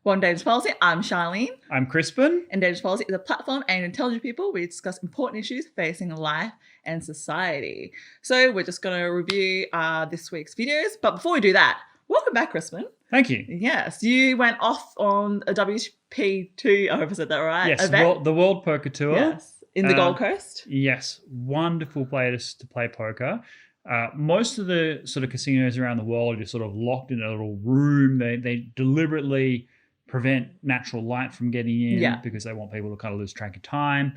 Well, on Dangerous Policy, I'm Charlene. I'm Crispin. And Dangerous Policy is a platform aimed at intelligent people. We discuss important issues facing life and society. So we're just going to review this week's videos. But before we do that, welcome back, Crispin. Thank you. Yes, you went off on a WP2, I hope I said that right, yes, event. The World Poker Tour. Yes, in the Gold Coast. Yes, wonderful place to play poker. Most of the sort of casinos around the world are sort of locked in a little room. They deliberately prevent natural light from getting in because they want people to kind of lose track of time,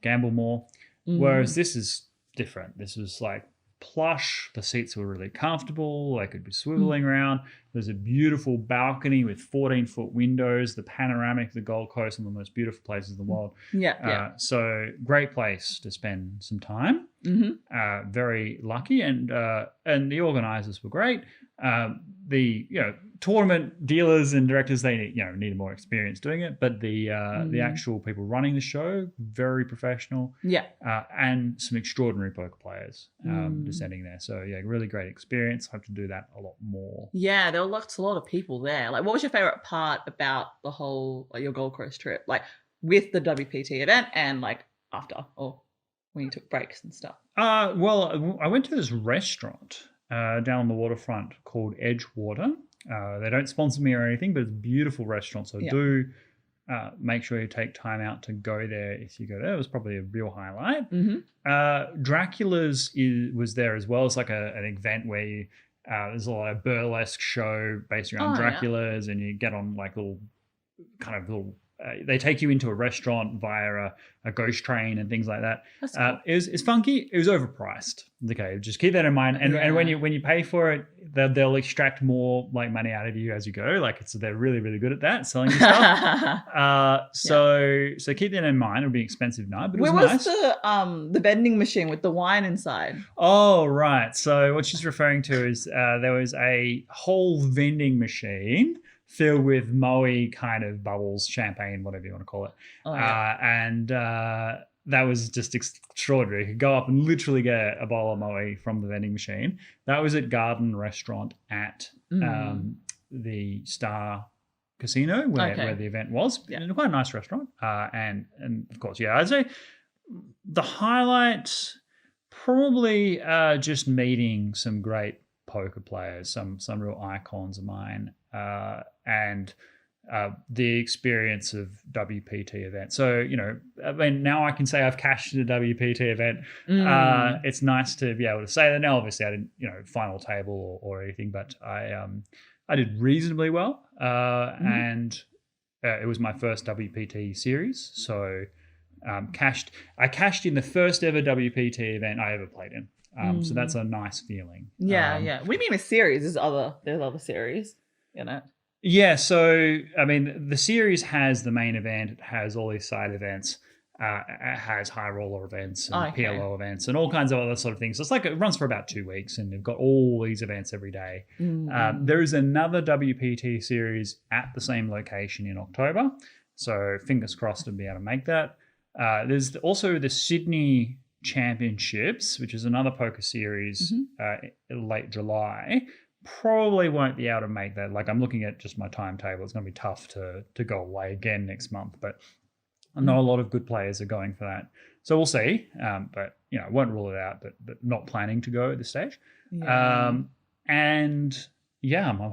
gamble more. Whereas this is different. This was like plush. The seats were really comfortable. They could be swiveling around. There's a beautiful balcony with 14-foot windows, the panoramic of the Gold Coast, one of the most beautiful places in the world. So great place to spend some time. Very lucky, and the organisers were great. The tournament dealers and directors, they needed more experience doing it, but the actual people running the show, very professional. And some extraordinary poker players descending there. So really great experience. Hope to do that a lot more. Yeah, there were a lot of people there. Like, what was your favorite part about the whole your Gold Coast trip? Like with the WPT event and like after, or when you took breaks and stuff? Well, I went to this restaurant down on the waterfront called Edgewater. They don't sponsor me or anything, but it's a beautiful restaurant. So do make sure you take time out to go there if you go there. It was probably a real highlight. Dracula's was there as well. It's like an event where there's a lot of burlesque show based around Dracula's, and you get on like little they take you into a restaurant via a ghost train and things like that. That's cool. It's funky. It was overpriced. Okay, just keep that in mind. And when you pay for it, they'll extract more like money out of you as you go. Like they're really, really good at that, selling you stuff. So keep that in mind. It'll be an expensive night, but it was nice. Where was the vending machine with the wine inside? Oh, right. So what she's referring to is there was a whole vending machine filled with Moe kind of bubbles, champagne, whatever you want to call it. And that was just extraordinary. You could go up and literally get a bottle of Moe from the vending machine. That was at Garden Restaurant at the Star Casino where the event was. And quite a nice restaurant. And of course, I'd say the highlight probably just meeting some great poker players, some real icons of mine. And the experience of WPT event. So, I mean, now I can say I've cashed at a WPT event. It's nice to be able to say that. Now, obviously, I didn't, final table or anything, but I did reasonably well. And it was my first WPT series. So I cashed in the first ever WPT event I ever played in. So that's a nice feeling. What do you mean with series? There's other series in it. Yeah, so, I mean, the series has the main event. It has all these side events. It has high roller events and PLO events and all kinds of other sort of things. So it's like it runs for about 2 weeks, and they've got all these events every day. There is another WPT series at the same location in October. So fingers crossed to be able to make that. There's also the Sydney Championships, which is another poker series in late July. Probably won't be able to make that. Like, I'm looking at just my timetable. It's going to be tough to go away again next month. But I know a lot of good players are going for that. So we'll see. But, I won't rule it out, but not planning to go at this stage. I'm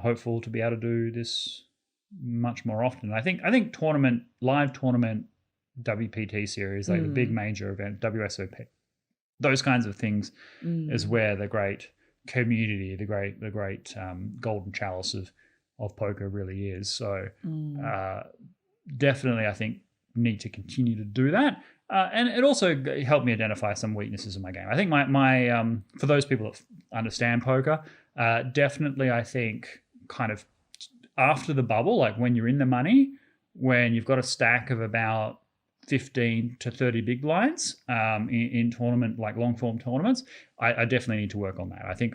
hopeful to be able to do this much more often. I think live tournament WPT series, like the big major event, WSOP, those kinds of things is where the great community, the great golden chalice of poker really is. So definitely, I think, need to continue to do that. And it also helped me identify some weaknesses in my game. I think my for those people that understand poker, definitely I think kind of after the bubble, like when you're in the money, when you've got a stack of about 15 to 30 big blinds in tournament, like long form tournaments, I definitely need to work on that. I think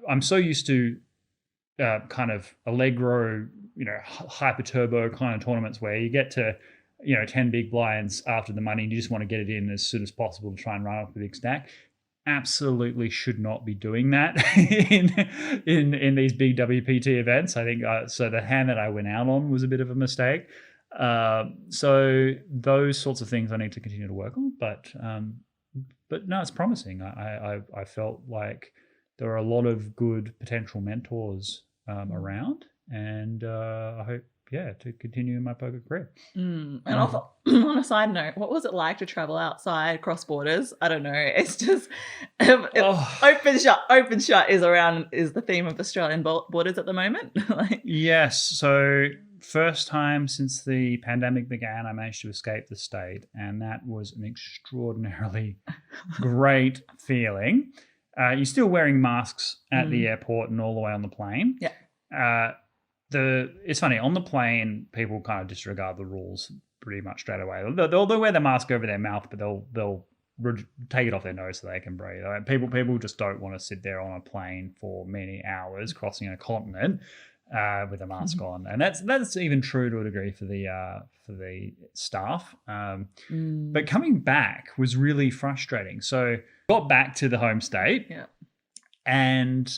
I'm so used to kind of Allegro, hyper turbo kind of tournaments where you get to 10 big blinds after the money and you just want to get it in as soon as possible to try and run up a big stack. absolutely should not be doing that in these big WPT events. I think so. The hand that I went out on was a bit of a mistake. So those sorts of things I need to continue to work on. But no, it's promising. I felt like there are a lot of good potential mentors around, and I hope to continue in my poker career. And also, on a side note, what was it like to travel outside, cross borders? I don't know. It's just open shut is the theme of Australian borders at the moment. Yes. So first time since the pandemic began, I managed to escape the state, and that was an extraordinarily great feeling. You're still wearing masks at the airport and all the way on the plane. Yeah. It's funny, on the plane, people kind of disregard the rules pretty much straight away. They'll wear the mask over their mouth, but they'll take it off their nose so they can breathe. People just don't want to sit there on a plane for many hours crossing a continent with a mask on, and that's even true to a degree for the staff. But coming back was really frustrating. So got back to the home state. Yeah. And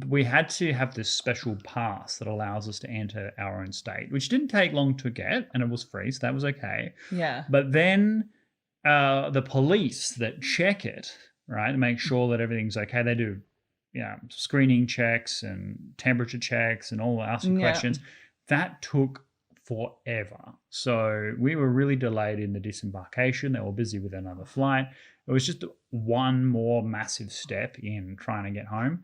we had to have this special pass that allows us to enter our own state, which didn't take long to get, and it was free, so that was okay. Yeah. But then the police that check it, right, to make sure that everything's okay, they do screening checks and temperature checks and all asking questions. That took forever. So we were really delayed in the disembarkation. They were busy with another flight. It was just one more massive step in trying to get home.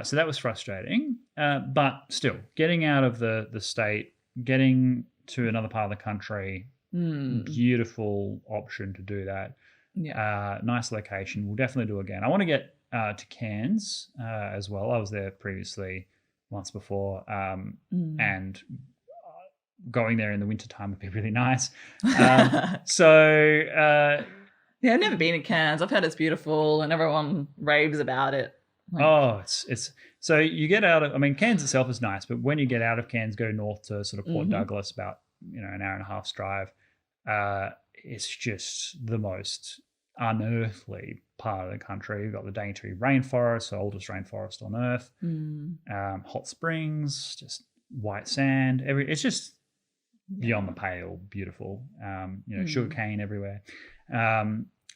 So that was frustrating. But still, getting out of the state, getting to another part of the country, beautiful option to do that. Yeah. Nice location. We'll definitely do again. I want to get to Cairns as well. I was there previously once before, and going there in the wintertime would be really nice. Yeah, I've never been to Cairns. I've heard it's beautiful and everyone raves about it. It's so you get out of, I mean, Cairns itself is nice, but when you get out of Cairns, go north to sort of Port Douglas, about an hour and a half's drive, it's just the most unearthly part of the country. You've got the Daintree rainforest, the oldest rainforest on earth, hot springs, just white sand. It's just beyond the pale, beautiful. Sugarcane everywhere.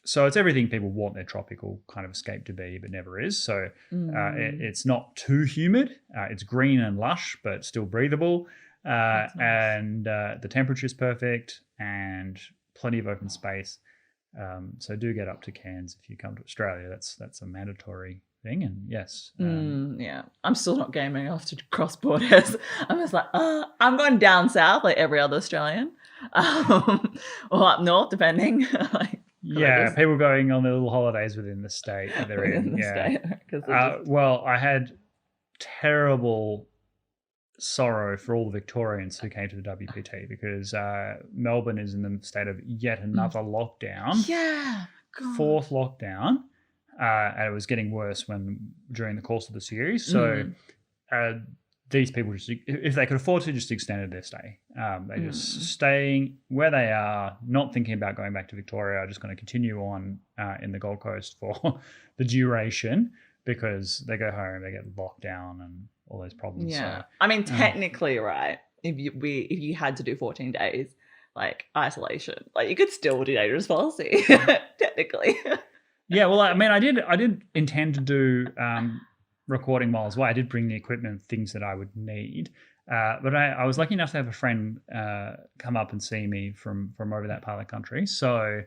So it's everything people want their tropical kind of escape to be, but never is. So it's not too humid. It's green and lush, but still breathable. Nice. And the temperature is perfect and plenty of open space. So do get up to Cairns if you come to Australia. That's a mandatory thing. And yes. I'm still not gaming off to cross borders. I'm just like, I'm going down south like every other Australian. Or up north, depending. People going on their little holidays within the state that they're in. Well, I had terrible sorrow for all the Victorians who came to the WPT because Melbourne is in the state of yet another lockdown. Yeah. God. Fourth lockdown. And it was getting worse during the course of the series. So these people, just, if they could afford to, just extended their stay. They just staying where they are, not thinking about going back to Victoria, just going to continue on in the Gold Coast for the duration because they go home, they get locked down and all those problems. Yeah. So, I mean, technically, right, if you had to do 14 days, like isolation, like you could still do dangerous policy, technically. Yeah, well, I mean, I did intend to do recording miles away. I did bring the equipment, things that I would need, but I was lucky enough to have a friend come up and see me from over that part of the country. So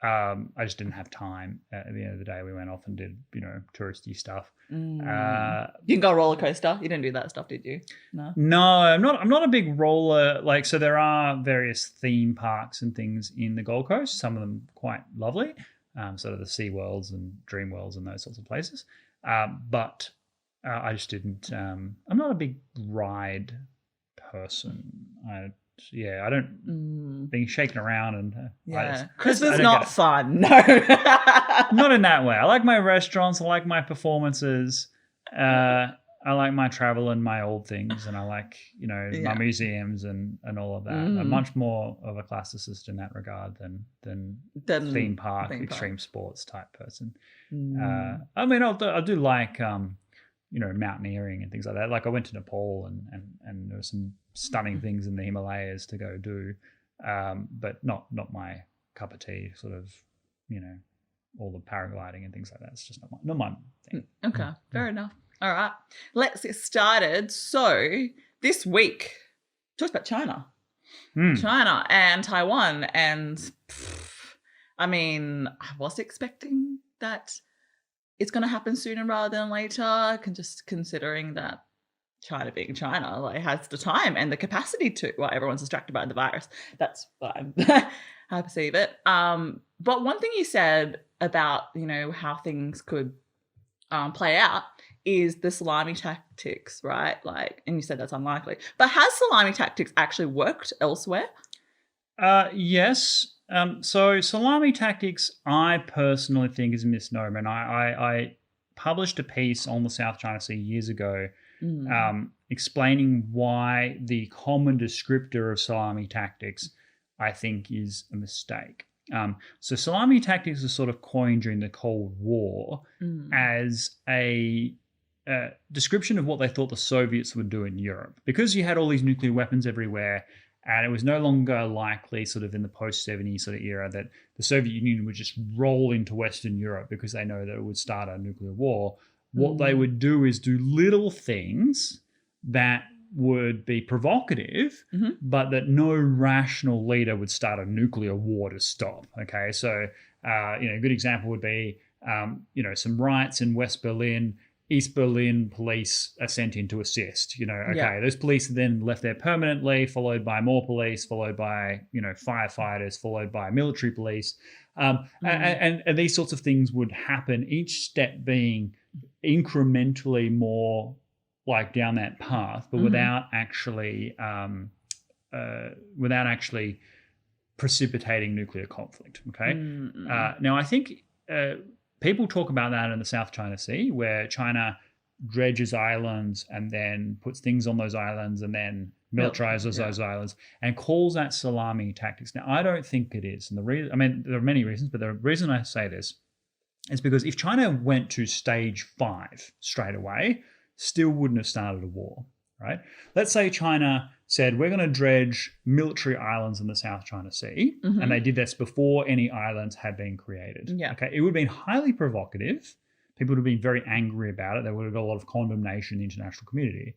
I just didn't have time. At the end of the day, we went off and did touristy stuff. You can go roller coaster. You didn't do that stuff, did you? No, I'm not a big roller. Like, so there are various theme parks and things in the Gold Coast. Some of them quite lovely. Sort of the Sea Worlds and Dream Worlds and those sorts of places. But I just didn't. I'm not a big ride person. I don't being shaken around and Christmas is not fun. No, not in that way. I like my restaurants. I like my performances. my travel and my old things, and I like, my Yeah. museums and all of that. I'm much more of a classicist in that regard than theme park, extreme sports type person. I mean, I do like mountaineering and things like that. Like I went to Nepal and there were some stunning things in the Himalayas to go do, but not my cup of tea. Sort of, all the paragliding and things like that. It's just not my thing. Okay, fair enough. All right, let's get started. So this week, talked about China and Taiwan, and I mean, I was expecting that it's going to happen sooner rather than later, just considering that China being China, like, has the time and the capacity to. Well, everyone's distracted by the virus. That's what I perceive it. But one thing you said about, how things could play out is the salami tactics, right? Like, and you said that's unlikely. But has salami tactics actually worked elsewhere? Yes. So salami tactics, I personally think, is a misnomer. And I published a piece on the South China Sea years ago explaining why the common descriptor of salami tactics, I think, is a mistake. So salami tactics was sort of coined during the Cold War as a description of what they thought the Soviets would do in Europe. Because you had all these nuclear weapons everywhere, and it was no longer likely, sort of in the post-70s sort of era, that the Soviet Union would just roll into Western Europe because they know that it would start a nuclear war. What they would do is do little things that would be provocative, but that no rational leader would start a nuclear war to stop. Okay, so a good example would be some riots in West Berlin. East Berlin police are sent in to assist. Those police are then left there permanently, followed by more police, followed by firefighters, followed by military police, and these sorts of things would happen. Each step being incrementally more like down that path, but without actually precipitating nuclear conflict. Okay. Now I think people talk about that in the South China Sea, where China dredges islands and then puts things on those islands and then militarizes those islands and calls that salami tactics. Now, I don't think it is. And there are many reasons, but the reason I say this is because if China went to stage 5 straight away, still wouldn't have started a war, right? Let's say China said, we're going to dredge military islands in the South China Sea, and they did this before any islands had been created. Yeah. Okay, it would have been highly provocative. People would have been very angry about it. There would have got a lot of condemnation in the international community.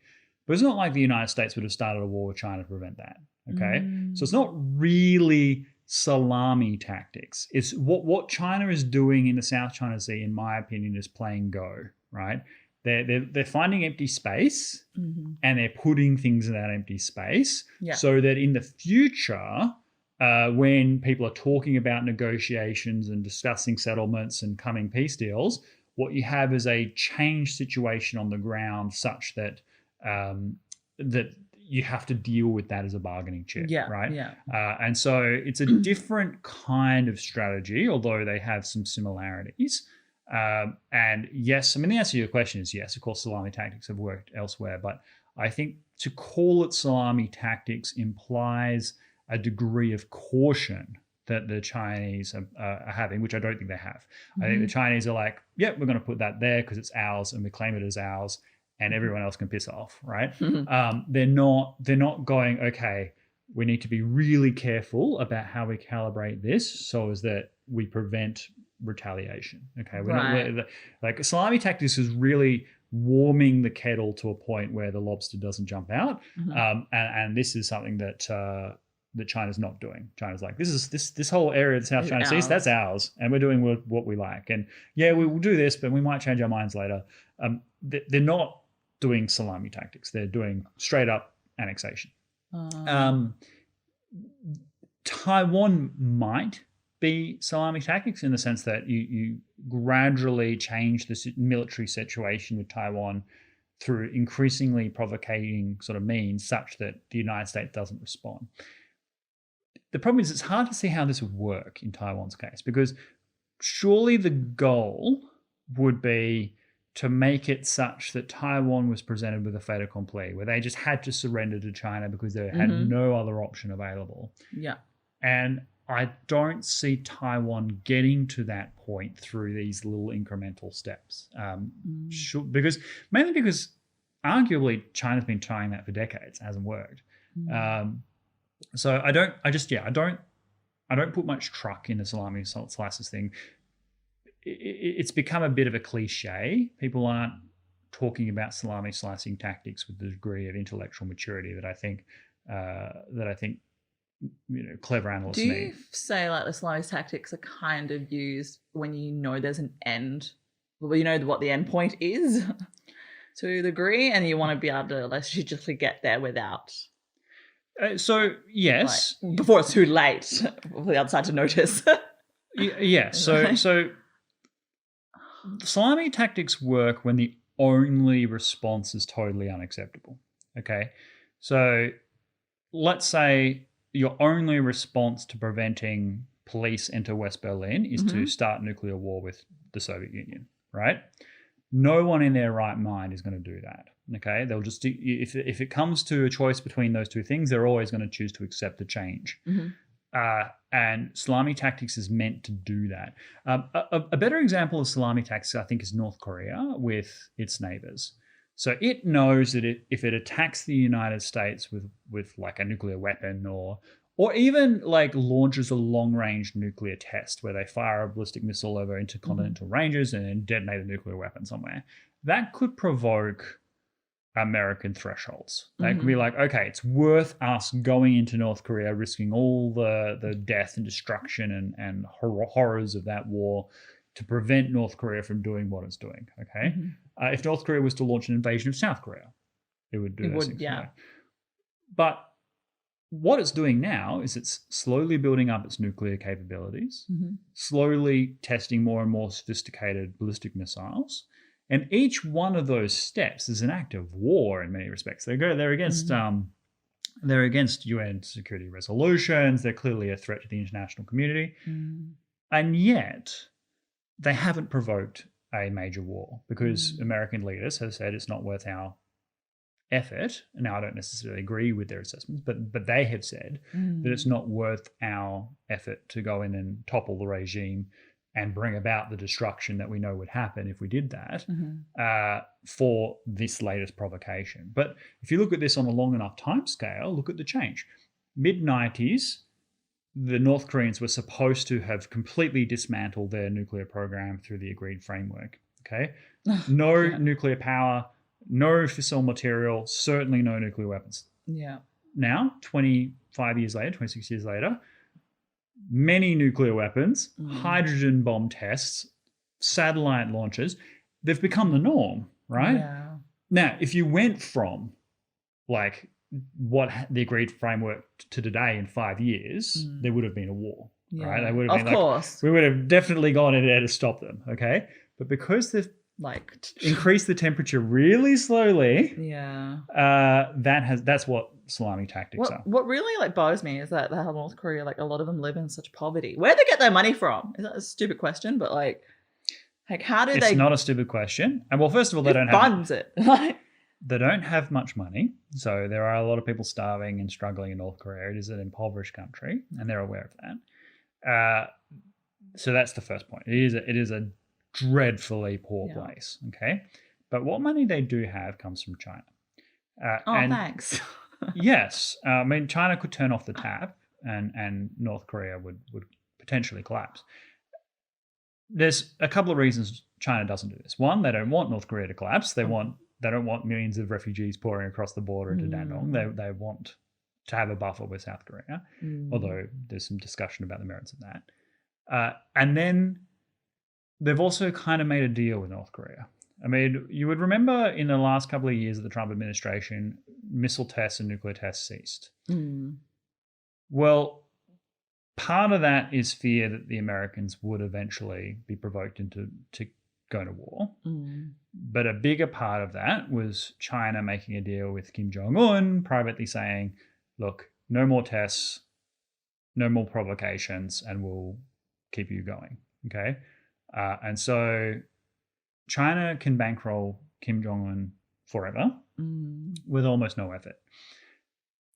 But it's not like the United States would have started a war with China to prevent that. Okay, so it's not really salami tactics. It's what China is doing in the South China Sea, in my opinion, is playing Go, right? They're finding empty space and they're putting things in that empty space so that in the future, when people are talking about negotiations and discussing settlements and coming peace deals, what you have is a changed situation on the ground such that that you have to deal with that as a bargaining chip, right? Yeah. And so it's a different kind of strategy, although they have some similarities. And yes, I mean, the answer to your question is yes. Of course, salami tactics have worked elsewhere, but I think to call it salami tactics implies a degree of caution that the Chinese are having, which I don't think they have. I think the Chinese are like, yep, we're going to put that there because it's ours and we claim it as ours and everyone else can piss off, right? They're not going, okay, we need to be really careful about how we calibrate this so as that we prevent retaliation. Okay, like salami tactics is really warming the kettle to a point where the lobster doesn't jump out, and this is something that that China's not doing. China's like, this whole area of the South China Sea, that's ours, and we're doing what we like, and we will do this, but we might change our minds later. They're not doing salami tactics. They're doing straight up annexation. Taiwan might be salami tactics in the sense that you gradually change the military situation with Taiwan through increasingly provocating sort of means such that the United States doesn't respond. The problem is it's hard to see how this would work in Taiwan's case, because surely the goal would be to make it such that Taiwan was presented with a fait accompli, where they just had to surrender to China because they had no other option available. Yeah. And I don't see Taiwan getting to that point through these little incremental steps. Because arguably China's been trying that for decades, it hasn't worked. So I don't put much truck in the salami slices thing. It's become a bit of a cliche. People aren't talking about salami slicing tactics with the degree of intellectual maturity that I think clever analysts need. Do you say like the salami tactics are kind of used when you know there's an end, well, you know what the end point is to a degree, and you want to be able to legitimately get there without. So yes, like, before it's too late for the other side to notice. Yeah. So salami tactics work when the only response is totally unacceptable. Okay. So let's say your only response to preventing police enter West Berlin is to start nuclear war with the Soviet Union, right? No one in their right mind is going to do that. Okay. They'll just, if it comes to a choice between those two things, they're always going to choose to accept the change. And salami tactics is meant to do that. A better example of salami tactics, I think, is North Korea with its neighbors. So it knows that if it attacks the United States with like a nuclear weapon or even like launches a long-range nuclear test where they fire a ballistic missile over intercontinental ranges and then detonate a nuclear weapon somewhere, that could provoke American thresholds. They could be like, okay, it's worth us going into North Korea, risking all the death and destruction and horrors of that war to prevent North Korea from doing what it's doing. Okay, if North Korea was to launch an invasion of South Korea, it would do those things. Yeah. But what it's doing now is it's slowly building up its nuclear capabilities, slowly testing more and more sophisticated ballistic missiles. And each one of those steps is an act of war in many respects. They're against UN security resolutions. They're clearly a threat to the international community. And yet they haven't provoked a major war because American leaders have said it's not worth our effort. Now, I don't necessarily agree with their assessments, but they have said that it's not worth our effort to go in and topple the regime and bring about the destruction that we know would happen if we did that for this latest provocation. But if you look at this on a long enough time scale, look at the change. Mid-90s, the North Koreans were supposed to have completely dismantled their nuclear program through the agreed framework. Okay, no nuclear power, no fissile material, certainly no nuclear weapons. Yeah. Now, 25 years later, 26 years later, many nuclear weapons, hydrogen bomb tests, satellite launches, they've become the norm, right? Yeah. Now, if you went from like what the agreed framework to today in 5 years, there would have been a war, right? They would have been, of course. We would have definitely gone in there to stop them, okay? But because they've increased the temperature really slowly, that's what salami tactics are. What really bothers me is that how North Korea, a lot of them live in such poverty. Where do they get their money from? Is that a stupid question? But how do they? It's not a stupid question. And well, first of all, they don't funds it. They don't have much money, so there are a lot of people starving and struggling in North Korea. It is an impoverished country, and they're aware of that. So that's the first point. It is a dreadfully poor place. Okay, but what money they do have comes from China. Thanks. Yes, I mean China could turn off the tap, and North Korea would potentially collapse. There's a couple of reasons China doesn't do this. One, they don't want North Korea to collapse. They don't want millions of refugees pouring across the border into Dandong. They want to have a buffer with South Korea, although there's some discussion about the merits of that. And then they've also kind of made a deal with North Korea. I mean, you would remember in the last couple of years of the Trump administration, missile tests and nuclear tests ceased. Well, part of that is fear that the Americans would eventually be provoked into go to war. But a bigger part of that was China making a deal with Kim Jong-un, privately saying, look, no more tests, no more provocations, and we'll keep you going. Okay. And so China can bankroll Kim Jong-un forever with almost no effort.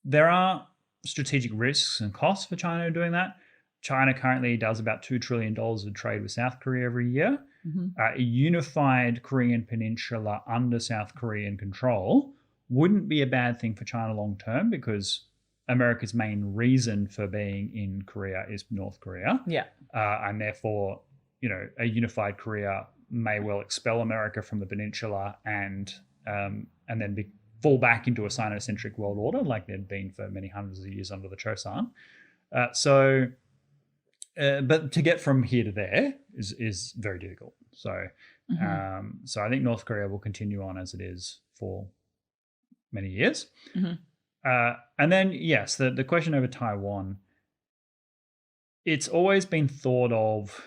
There are strategic risks and costs for China doing that. China currently does about $2 trillion of trade with South Korea every year. A unified Korean peninsula under South Korean control wouldn't be a bad thing for China long term, because America's main reason for being in Korea is North Korea. Yeah. And therefore, a unified Korea may well expel America from the peninsula and then fall back into a Sino-centric world order like there'd been for many hundreds of years under the Chosun. But to get from here to there is very difficult. So I think North Korea will continue on as it is for many years. And then, yes, the question over Taiwan, it's always been thought of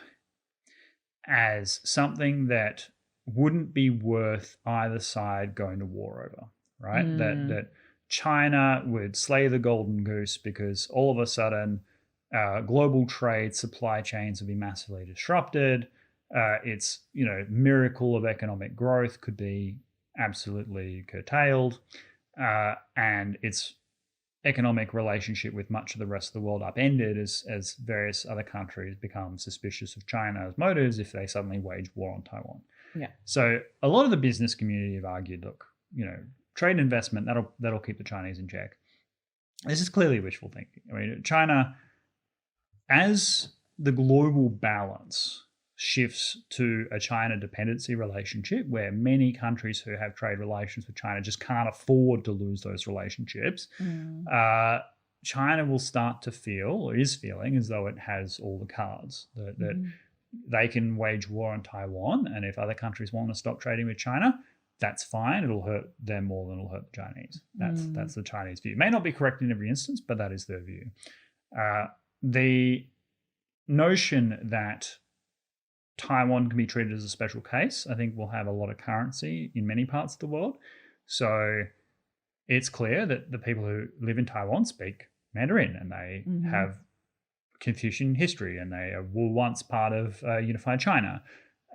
as something that wouldn't be worth either side going to war over, right? That China would slay the golden goose because all of a sudden global trade supply chains would be massively disrupted. Its miracle of economic growth could be absolutely curtailed, and its economic relationship with much of the rest of the world upended as various other countries become suspicious of China's motives if they suddenly wage war on Taiwan. Yeah. So a lot of the business community have argued, look, trade and investment, that'll keep the Chinese in check. This is clearly wishful thinking. I mean, China, as the global balance shifts to a China dependency relationship where many countries who have trade relations with China just can't afford to lose those relationships, China will start to feel, or is feeling, as though it has all the cards, that they can wage war on Taiwan, and if other countries want to stop trading with China, that's fine. It'll hurt them more than it'll hurt the Chinese. That's the Chinese view. It may not be correct in every instance, but that is their view. The notion that Taiwan can be treated as a special case, I think, will have a lot of currency in many parts of the world. So it's clear that the people who live in Taiwan speak Mandarin, and they have Confucian history, and they were once part of unified China.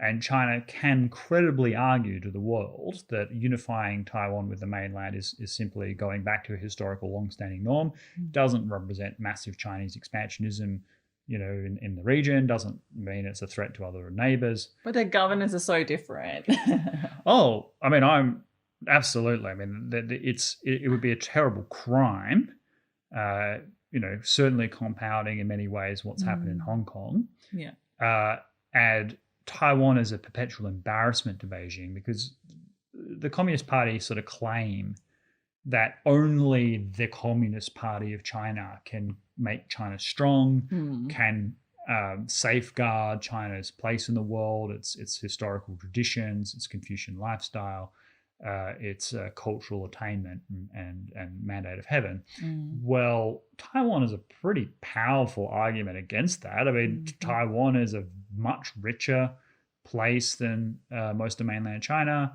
And China can credibly argue to the world that unifying Taiwan with the mainland is simply going back to a historical long-standing norm, doesn't represent massive Chinese expansionism in the region, doesn't mean it's a threat to other neighbors. But their governance is so different. Oh, I mean, absolutely. I mean, it would be a terrible crime, certainly compounding in many ways what's happened in Hong Kong. Yeah. And Taiwan is a perpetual embarrassment to Beijing, because the Communist Party sort of claim that only the Communist Party of China can make China strong, can safeguard China's place in the world, its historical traditions, its Confucian lifestyle, its cultural attainment and mandate of heaven. Well, Taiwan is a pretty powerful argument against that. I mean, Taiwan is a much richer place than most of mainland China.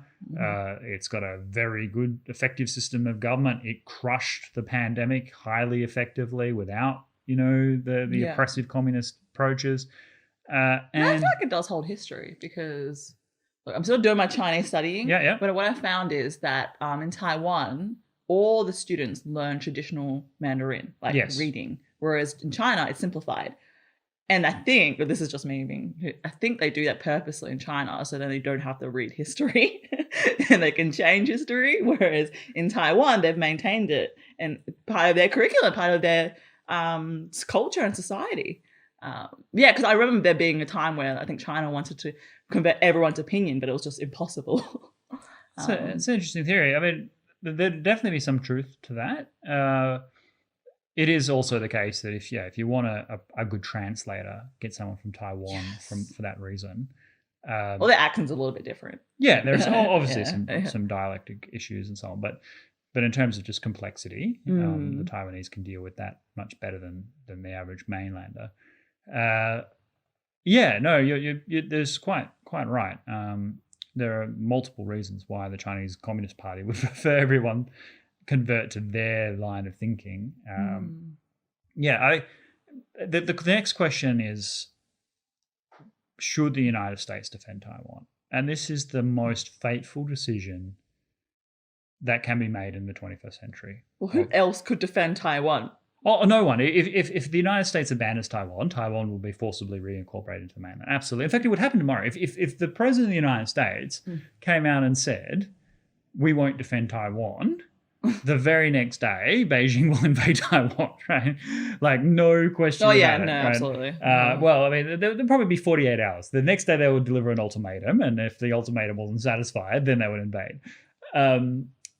It's got a very good, effective system of government. It crushed the pandemic highly effectively without, the oppressive communist approaches. And I feel like it does hold history, because look, I'm still doing my Chinese studying. Yeah. But what I found is that in Taiwan, all the students learn traditional Mandarin, like reading, whereas in China, it's simplified. And I think, but this is just me I think they do that purposely in China, so then they don't have to read history and they can change history. Whereas in Taiwan, they've maintained it, and part of their curriculum, part of their culture and society. Because I remember there being a time where I think China wanted to convert everyone's opinion, but it was just impossible. So it's an interesting theory. I mean, there'd definitely be some truth to that. It is also the case that if you want a good translator, get someone from Taiwan for that reason. Well, their accent's a little bit different. Yeah, there's obviously some dialectic issues and so on, but in terms of just complexity, the Taiwanese can deal with that much better than the average mainlander. You're there's quite right. There are multiple reasons why the Chinese Communist Party would prefer everyone convert to their line of thinking. The next question is, should the United States defend Taiwan? And this is the most fateful decision that can be made in the 21st century. Well, who else could defend Taiwan? Oh, no one. If the United States abandons Taiwan, Taiwan will be forcibly reincorporated into the mainland. Absolutely. In fact, it would happen tomorrow. If the President of the United States came out and said, we won't defend Taiwan, the very next day, Beijing will invade Taiwan, right? Like, no question about it. Right? Absolutely. Well, I mean, there'll probably be 48 hours. The next day, they would deliver an ultimatum, and if the ultimatum wasn't satisfied, then they would invade.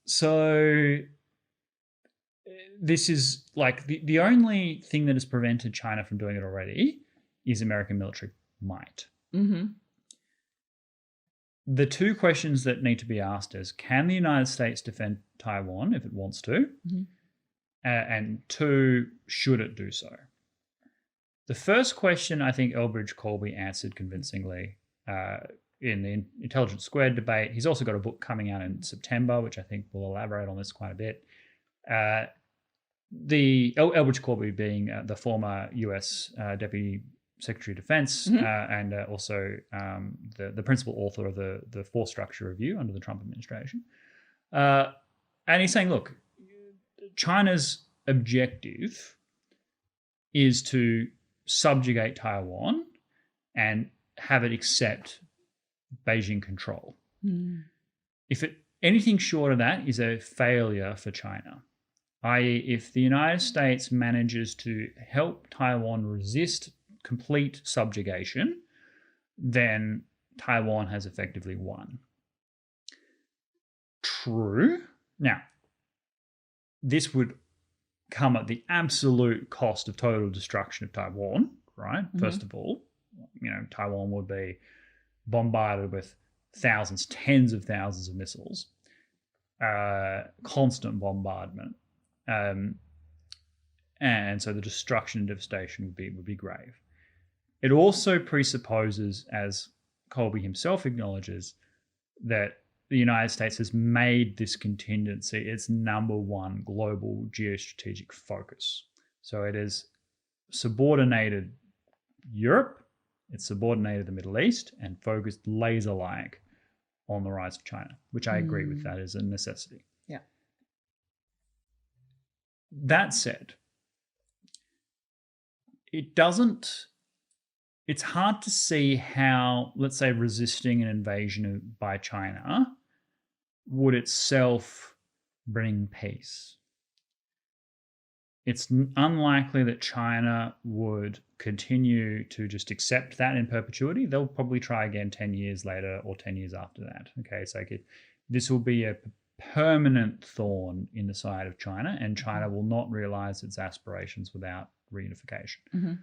So this is like the only thing that has prevented China from doing it already is American military might. Mm-hmm. The two questions that need to be asked is, can the United States defend Taiwan if it wants to? Mm-hmm. And two, should it do so? The first question, I think Elbridge Colby answered convincingly in the Intelligence Squared debate. He's also got a book coming out in September, which I think will elaborate on this quite a bit. The Elbridge Colby being the former US Deputy Secretary of Defense, and also the principal author of the Force Structure Review under the Trump administration. And he's saying, look, China's objective is to subjugate Taiwan and have it accept Beijing control. If anything short of that is a failure for China, i.e. if the United States manages to help Taiwan resist complete subjugation, then Taiwan has effectively won. True. Now, this would come at the absolute cost of total destruction of Taiwan, right? Mm-hmm. First of all, Taiwan would be bombarded with thousands, tens of thousands of missiles, constant bombardment. And so the destruction and devastation would be grave. It also presupposes, as Colby himself acknowledges, that the United States has made this contingency its number one global geostrategic focus. So it has subordinated Europe, it's subordinated the Middle East, and focused laser-like on the rise of China, which I agree with. That is a necessity. Yeah. That said, it's hard to see how, let's say, resisting an invasion by China would itself bring peace. It's unlikely that China would continue to just accept that in perpetuity. They'll probably try again 10 years later or 10 years after that. Okay, so this will be a permanent thorn in the side of China, and China will not realize its aspirations without reunification. Mm-hmm.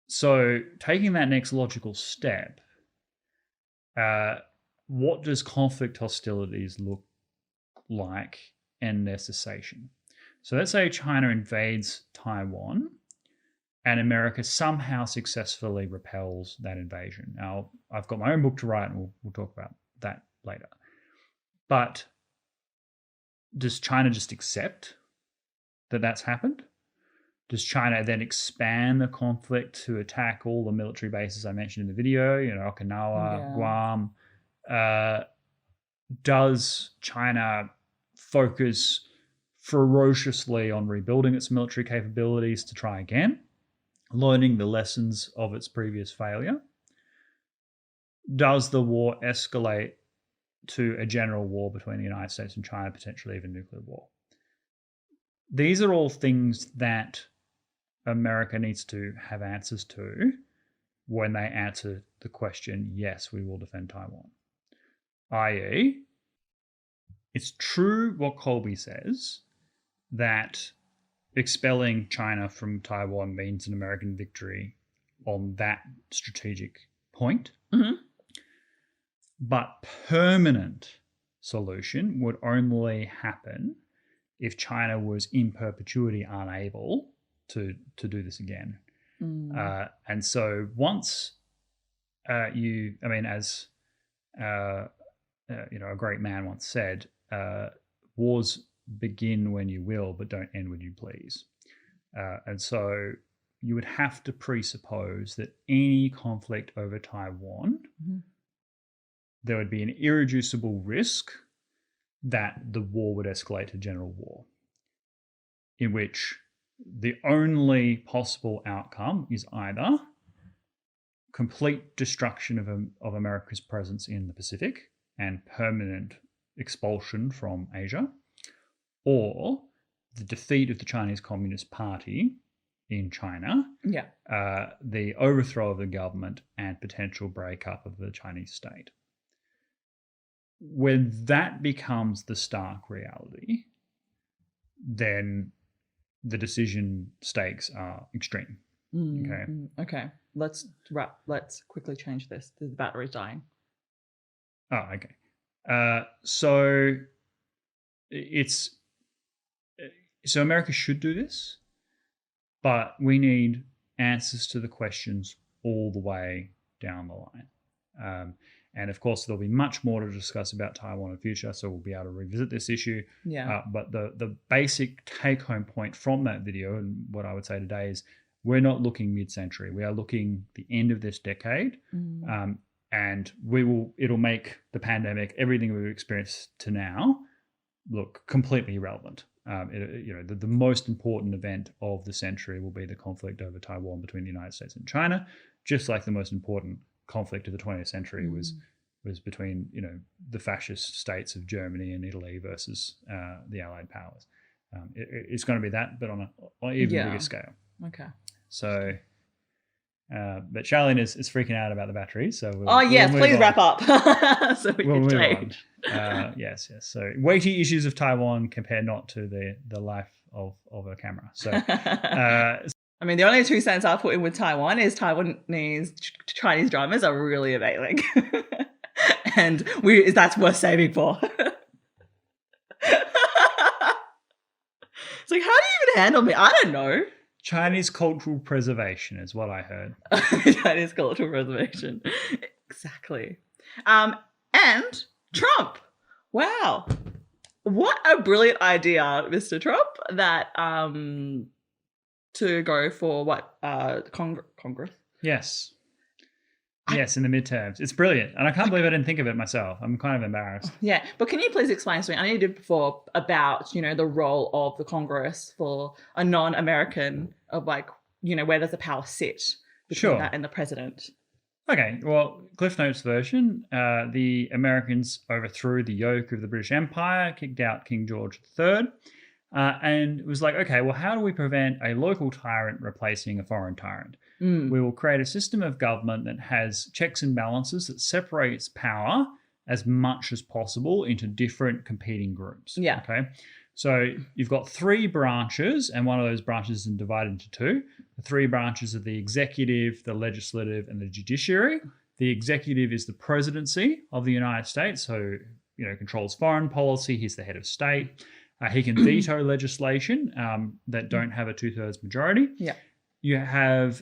So taking that next logical step, what does conflict hostilities look like and their cessation? So let's say China invades Taiwan and America somehow successfully repels that invasion. Now, I've got my own book to write, and we'll talk about that later. But does China just accept that that's happened? Does China then expand the conflict to attack all the military bases I mentioned in the video, Okinawa, Guam? Does China focus ferociously on rebuilding its military capabilities to try again, learning the lessons of its previous failure? Does the war escalate to a general war between the United States and China, potentially even nuclear war? These are all things that America needs to have answers to when they answer the question, yes, we will defend Taiwan. I.e., it's true what Colby says, that expelling China from Taiwan means an American victory on that strategic point. Mm-hmm. But permanent solution would only happen if China was in perpetuity unable to do this again. And so once as a great man once said, wars begin when you will, but don't end when you please. And so you would have to presuppose that any conflict over Taiwan there would be an irreducible risk that the war would escalate to general war, in which the only possible outcome is either complete destruction of America's presence in the Pacific and permanent expulsion from Asia, or the defeat of the Chinese Communist Party in China, the overthrow of the government, and potential breakup of the Chinese state. When that becomes the stark reality, then the decision stakes are extreme. Okay. Let's quickly change this. The battery's dying. Oh, okay. So America should do this, but we need answers to the questions all the way down the line. And of course, there'll be much more to discuss about Taiwan in the future, so we'll be able to revisit this issue. But the basic take-home point from that video, and what I would say today, is we're not looking mid-century. We are looking the end of this decade, and it'll make the pandemic, everything we've experienced to now, look completely irrelevant. The most important event of the century will be the conflict over Taiwan between the United States and China, just like the most important conflict of the 20th century was between the fascist states of Germany and Italy versus the Allied powers. It's going to be that, but on an even bigger scale. Okay. So, but Charlene is freaking out about the battery. So please wrap up so we can change. Yes. So weighty issues of Taiwan compare not to the life of a camera. So. I mean, the only two cents I'll put in with Taiwan is Taiwanese Chinese dramas are really amazing. And that's worth saving for. It's like, how do you even handle me? I don't know. Chinese cultural preservation is what I heard. Chinese cultural preservation. Exactly. And Trump. Wow. What a brilliant idea, Mr. Trump, that to go for Congress? Yes. Yes, in the midterms. It's brilliant. And I can't believe I didn't think of it myself. I'm kind of embarrassed. Yeah. But can you please explain to me, I know you did before, about, the role of the Congress for a non-American, of where does the power sit between that and the president? Okay. Well, Cliff Notes version, the Americans overthrew the yoke of the British Empire, kicked out King George III, and it was like, okay, well, how do we prevent a local tyrant replacing a foreign tyrant? We will create a system of government that has checks and balances that separates power as much as possible into different competing groups. Yeah. Okay. So you've got three branches, and one of those branches is divided into two. The three branches are the executive, the legislative, and the judiciary. The executive is the presidency of the United States, so controls foreign policy. He's the head of state. He can veto legislation that don't have a 2/3 majority. Yeah. You have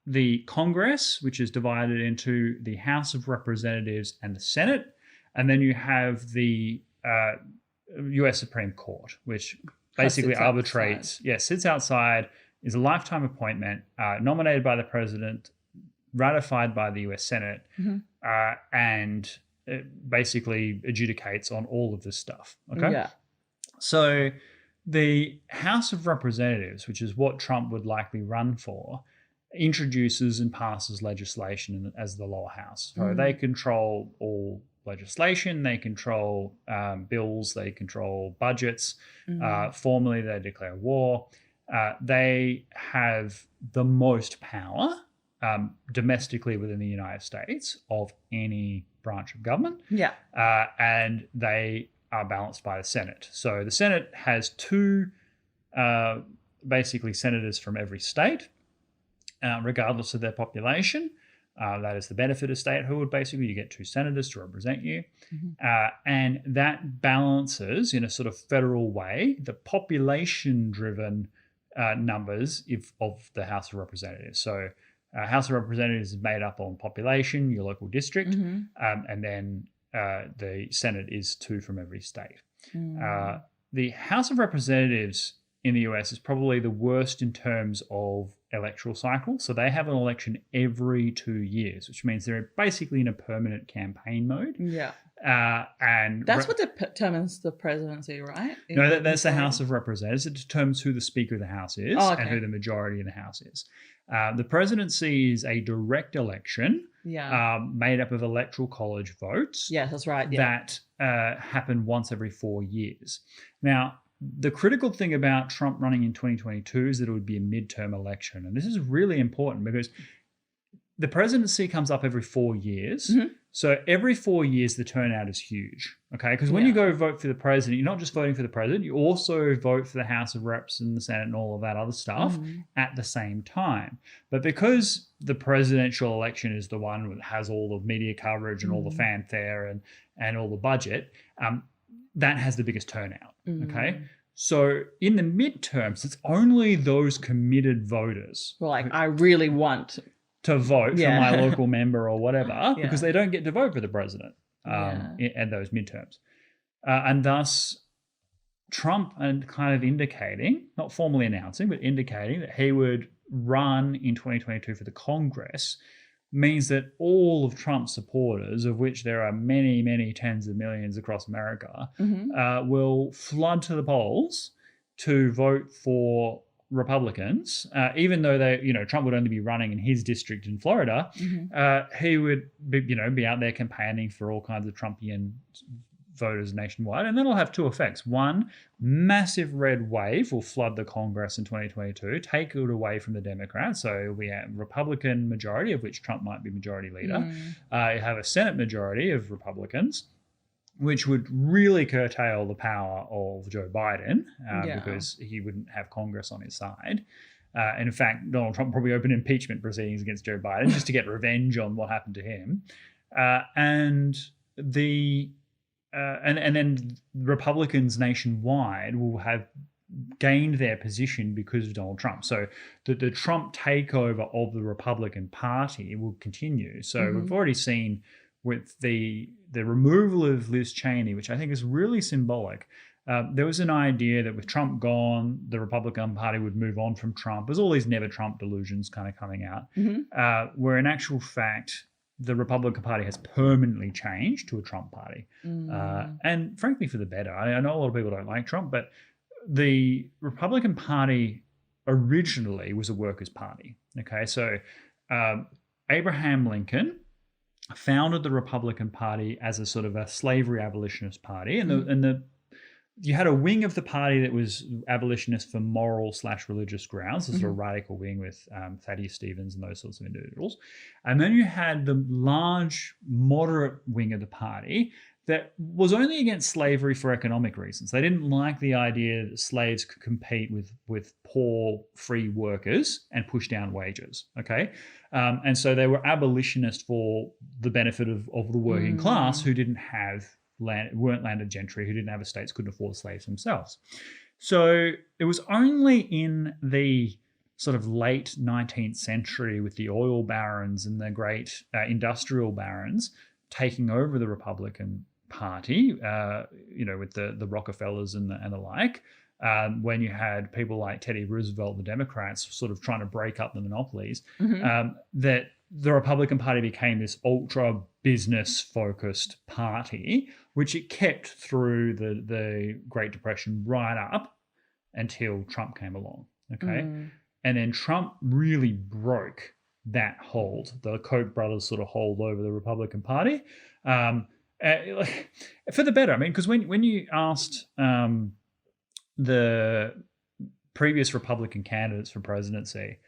the Congress, which is divided into the House of Representatives and the Senate. And then you have the U.S. Supreme Court, which basically sits outside, is a lifetime appointment, nominated by the president, ratified by the U.S. Senate, and it basically adjudicates on all of this stuff. Okay. Yeah. So the House of Representatives, which is what Trump would likely run for, introduces and passes legislation as the lower house. So they control all legislation, they control bills, they control budgets. Formally, they declare war. They have the most power domestically within the United States of any branch of government. Yeah. And they are balanced by the Senate. So the Senate has two basically senators from every state, regardless of their population. That is the benefit of statehood. Basically, you get two senators to represent you. And that balances in a sort of federal way the population-driven numbers of the House of Representatives. So House of Representatives is made up on population, your local district, and then the Senate is two from every state. The House of Representatives in the US is probably the worst in terms of electoral cycle. So they have an election every 2 years, which means they're basically in a permanent campaign mode. Yeah. And that's what determines the presidency, right? No, that's the House of Representatives. It determines who the Speaker of the House is okay. and who the majority of the House is. The presidency is a direct election made up of electoral college votes. Yes, that's right. That happen once every 4 years. Now, the critical thing about Trump running in 2022 is that it would be a midterm election. And this is really important because the presidency comes up every 4 years. Mm-hmm. So every 4 years, the turnout is huge. Okay. Because when you go vote for the president, you're not just voting for the president, you also vote for the House of Reps and the Senate and all of that other stuff at the same time. But because the presidential election is the one that has all the media coverage and all the fanfare and all the budget, that has the biggest turnout. Okay. So in the midterms, it's only those committed voters. Well, like, I really want to vote for my local member or whatever, because they don't get to vote for the president at those midterms. And thus, Trump and kind of indicating, not formally announcing, but indicating that he would run in 2022 for the Congress means that all of Trump's supporters, of which there are many, many tens of millions across America, will flood to the polls to vote for Republicans, even though Trump would only be running in his district in Florida. He would be out there campaigning for all kinds of Trumpian voters nationwide, and that'll have two effects. One, massive red wave will flood the Congress in 2022, take it away from the Democrats. So we have Republican majority, of which Trump might be majority leader. You have a Senate majority of Republicans, which would really curtail the power of Joe Biden because he wouldn't have Congress on his side. And in fact, Donald Trump probably opened impeachment proceedings against Joe Biden just to get revenge on what happened to him. And then Republicans nationwide will have gained their position because of Donald Trump. So the Trump takeover of the Republican Party will continue. So we've already seen with the removal of Liz Cheney, which I think is really symbolic. There was an idea that with Trump gone, the Republican Party would move on from Trump. There's all these never-Trump delusions kind of coming out, where in actual fact, the Republican Party has permanently changed to a Trump party. And frankly, for the better. I know a lot of people don't like Trump, but the Republican Party originally was a workers' party. Okay, so Abraham Lincoln founded the Republican Party as a sort of a slavery abolitionist party, and you had a wing of the party that was abolitionist for moral/religious grounds, a sort of radical wing with Thaddeus Stevens and those sorts of individuals. And then you had the large moderate wing of the party that was only against slavery for economic reasons. They didn't like the idea that slaves could compete with poor free workers and push down wages. Okay. And so they were abolitionist for the benefit of the working class who didn't have land, weren't landed gentry, who didn't have estates, couldn't afford slaves themselves. So it was only in the sort of late 19th century with the oil barons and the great industrial barons taking over the Republican Party, with the Rockefellers and the like, when you had people like Teddy Roosevelt, the Democrats, sort of trying to break up the monopolies, that the Republican Party became this ultra business-focused party, which it kept through the Great Depression right up until Trump came along, okay? And then Trump really broke that hold, the Koch brothers sort of hold over the Republican Party, for the better. I mean, because when you asked the previous Republican candidates for presidency,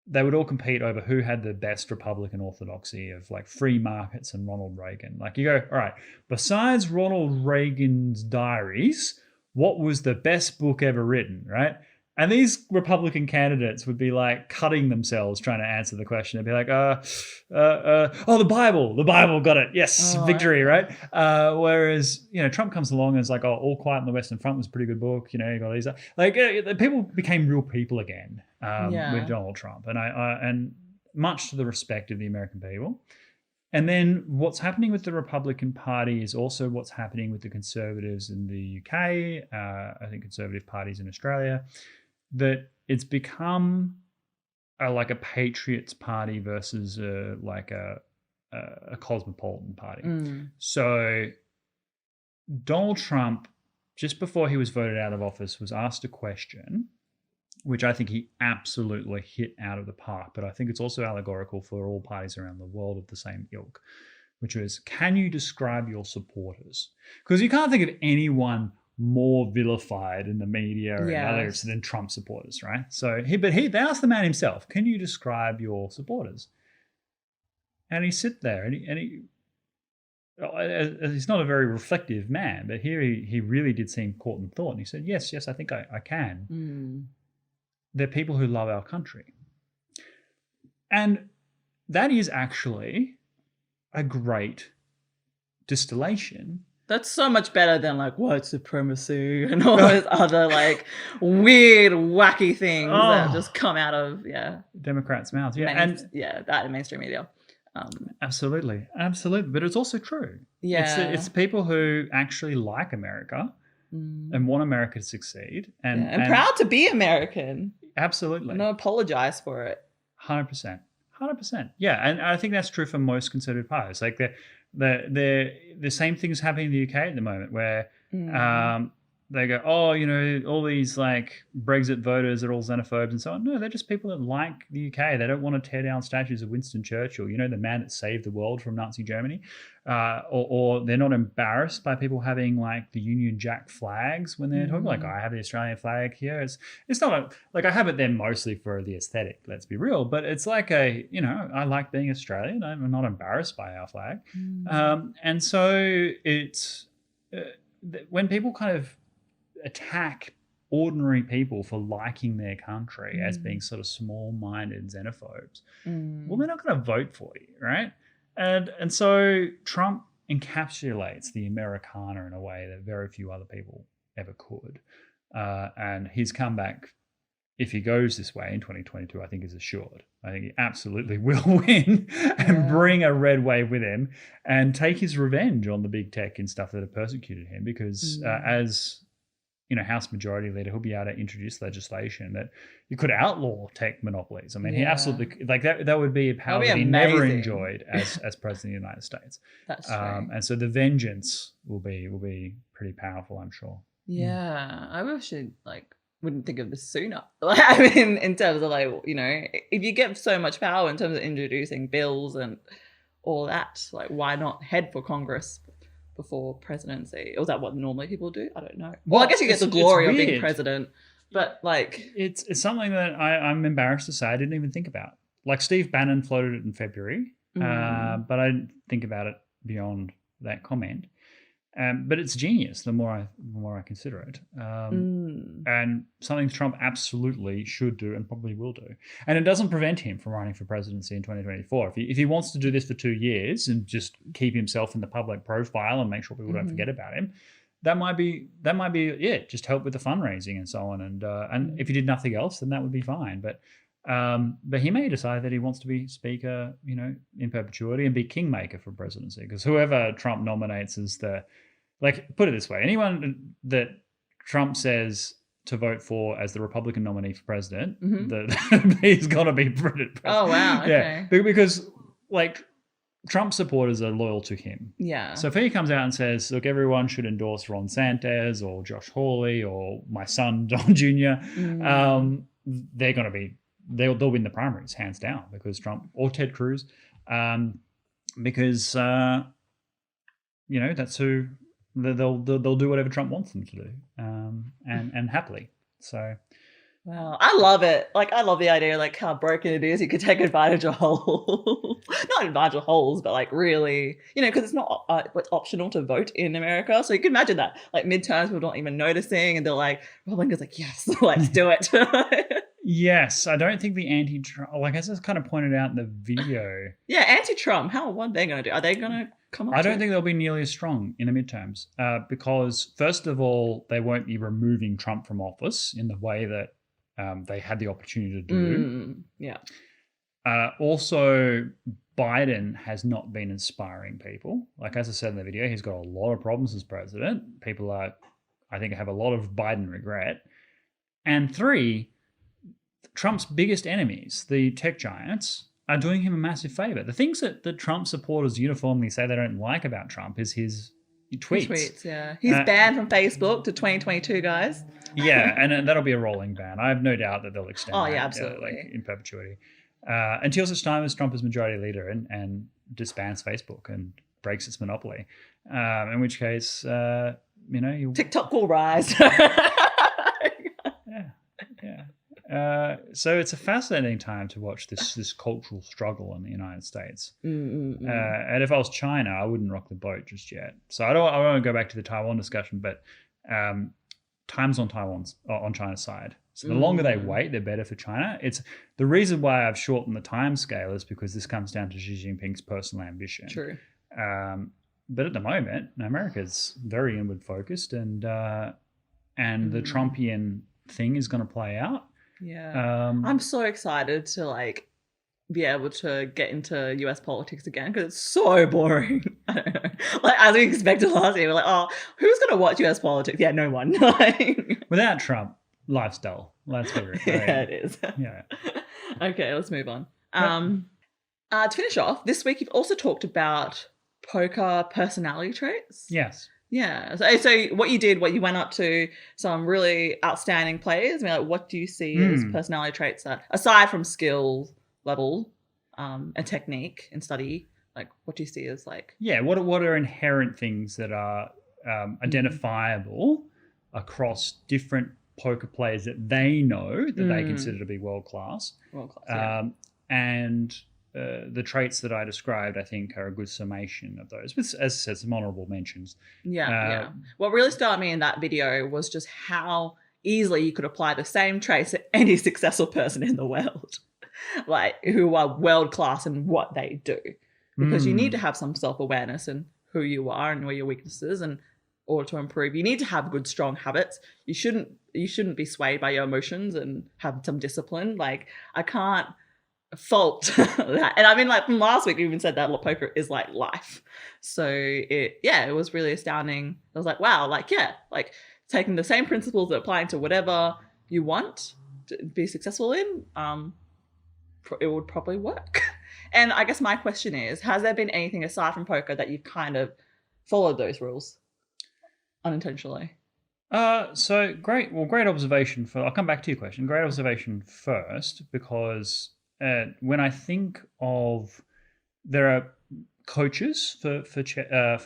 they would all compete over who had the best Republican orthodoxy of like free markets and Ronald Reagan. Like you go, all right, besides Ronald Reagan's diaries, what was the best book ever written, right? And these Republican candidates would be like cutting themselves trying to answer the question. They'd be like, the Bible, got it. Yes, victory, right? Whereas, Trump comes along and is like, All Quiet on the Western Front was a pretty good book. You got these, people became real people again with Donald Trump. And much to the respect of the American people. And then what's happening with the Republican Party is also what's happening with the Conservatives in the UK, I think Conservative parties in Australia, that it's become like a patriots party versus like a cosmopolitan party. So Donald Trump, just before he was voted out of office, was asked a question, which I think he absolutely hit out of the park, but I think it's also allegorical for all parties around the world of the same ilk, which was, can you describe your supporters? Because you can't think of anyone more vilified in the media and others than Trump supporters, right? So they asked the man himself, can you describe your supporters? And he sit there and he's not a very reflective man, but here he really did seem caught in thought. And he said, yes, I think I can. They're people who love our country. And that is actually a great distillation. That's so much better than like white supremacy and all those other like weird, wacky things that just come out of Democrats' mouths. That in mainstream media. Absolutely. But it's also true. Yeah. It's people who actually like America and want America to succeed. And proud to be American. Absolutely. And apologize for it. 100%. Yeah, and I think that's true for most conservative parties. Like the same things happening in the UK at the moment, where they go, all these like Brexit voters are all xenophobes and so on. No, they're just people that like the UK. They don't want to tear down statues of Winston Churchill, the man that saved the world from Nazi Germany. Or they're not embarrassed by people having like the Union Jack flags when they're talking. Like, I have the Australian flag here. It's not like I have it there mostly for the aesthetic, let's be real, but it's like I like being Australian. I'm not embarrassed by our flag. And so it's when people kind of attack ordinary people for liking their country as being sort of small-minded xenophobes, well, they're not going to vote for you, right? And so Trump encapsulates the Americana in a way that very few other people ever could. And his comeback, if he goes this way in 2022, I think is assured. I think he absolutely will win and bring a red wave with him and take his revenge on the big tech and stuff that have persecuted him, because as House Majority Leader, he'll be able to introduce legislation that you could outlaw tech monopolies. I mean, he absolutely, like that would be a power that he never enjoyed as President of the United States. That's true. And so the vengeance will be pretty powerful, I'm sure. Yeah, I wish it wouldn't think of this sooner. I mean, in terms of if you get so much power in terms of introducing bills and all that, why not head for Congress before presidency? Or is that what normally people do? I don't know. Well, I guess you get the glory of being president, but it's something that I'm embarrassed to say I didn't even think about. Like Steve Bannon floated it in February, but I didn't think about it beyond that comment. But it's genius the more I consider it, and something Trump absolutely should do and probably will do. And it doesn't prevent him from running for presidency in 2024. If he wants to do this for 2 years and just keep himself in the public profile and make sure people don't forget about him, that might be it. Just help with the fundraising and so on. And if he did nothing else, then that would be fine. But he may decide that he wants to be speaker, in perpetuity and be kingmaker for presidency, because whoever Trump nominates is put it this way, anyone that Trump says to vote for as the Republican nominee for president, he's got to be president. Oh, wow. Okay. Yeah, because Trump supporters are loyal to him. Yeah. So if he comes out and says, look, everyone should endorse Ron Santos or Josh Hawley or my son, Don Jr., they're going to be, they'll win the primaries, hands down, because Trump or Ted Cruz, because, that's who... They'll do whatever Trump wants them to do, and happily. So, wow, I love it. I love the idea, how broken it is. You could take advantage of holes, not advantage of holes, but really, because it's not it's optional to vote in America. So you can imagine that, midterms, people don't even noticing, and they're Republicans yes, let's do it. Yes, I don't think the anti-Trump, as I kind of pointed out in the video. Yeah, anti-Trump. What are they going to do? Are they going to come up? I don't think they'll be nearly as strong in the midterms, because first of all, they won't be removing Trump from office in the way that they had the opportunity to do. Yeah. Also, Biden has not been inspiring people. As I said in the video, he's got a lot of problems as president. People I think, have a lot of Biden regret. And 3, Trump's biggest enemies, the tech giants, are doing him a massive favor. The things that the Trump supporters uniformly say they don't like about Trump is his tweets. Yeah. He's banned from Facebook to 2022, guys. Yeah, and that'll be a rolling ban. I have no doubt that they'll extend that, absolutely. in perpetuity. Until such time as Trump is majority leader and disbands Facebook and breaks its monopoly. In which case, TikTok will rise. So it's a fascinating time to watch this cultural struggle in the United States. And if I was China, I wouldn't rock the boat just yet. So I don't want to go back to the Taiwan discussion, but time's on China's side. So the longer they wait, the better for China. It's the reason why I've shortened the time scale is because this comes down to Xi Jinping's personal ambition. True. But at the moment, America's very inward focused, and the Trumpian thing is going to play out. Yeah. I'm so excited to be able to get into US politics again because it's so boring. I don't know. As we expected last year, we're like, oh, who's going to watch US politics? Yeah, no one. Without Trump, life's dull. Let's be real. Right? Yeah, it is. Yeah. Okay, let's move on. To finish off, this week you've also talked about poker personality traits. Yes. Yeah. So what you went up to some really outstanding players. I mean, what do you see as personality traits that, aside from skill level and technique and study, what do you see as Yeah, what are inherent things that are identifiable across different poker players that they know that they consider to be world class? World class, yeah. And the traits that I described, I think, are a good summation of those, with, as I said, some honorable mentions. Yeah. What really started me in that video was just how easily you could apply the same traits to any successful person in the world, who are world class in what they do. Because you need to have some self-awareness in who you are and where your weaknesses, and order to improve. You need to have good, strong habits. You shouldn't be swayed by your emotions and have some discipline. I can't fault that. And I mean, from last week, we even said that poker is like life. So it was really astounding. I was like, wow, taking the same principles that applying to whatever you want to be successful in, it would probably work. And I guess my question is, has there been anything aside from poker that you've kind of followed those rules unintentionally? So great observation. I'll come back to your question. Great observation first, because when I think of, there are coaches for